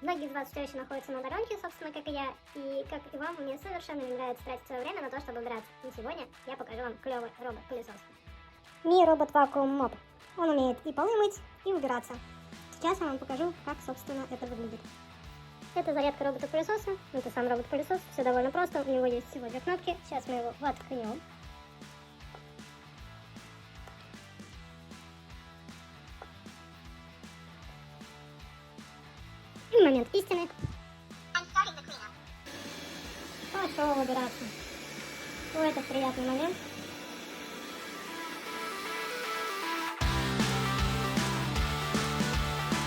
Многие из вас все еще находятся на удаленке, собственно, как и я, и как и вам, мне совершенно не нравится тратить свое время на то, чтобы убираться. И сегодня я покажу вам клевый робот-пылесос. Mi Robot Vacuum Mop. Он умеет и полы мыть, и убираться. Сейчас я вам покажу, как, собственно, это выглядит. Это зарядка робота-пылесоса, это сам робот-пылесос, все довольно просто, у него есть всего две кнопки, сейчас мы его воткнем. И момент истины. Пошел убираться. Ой, это приятный момент.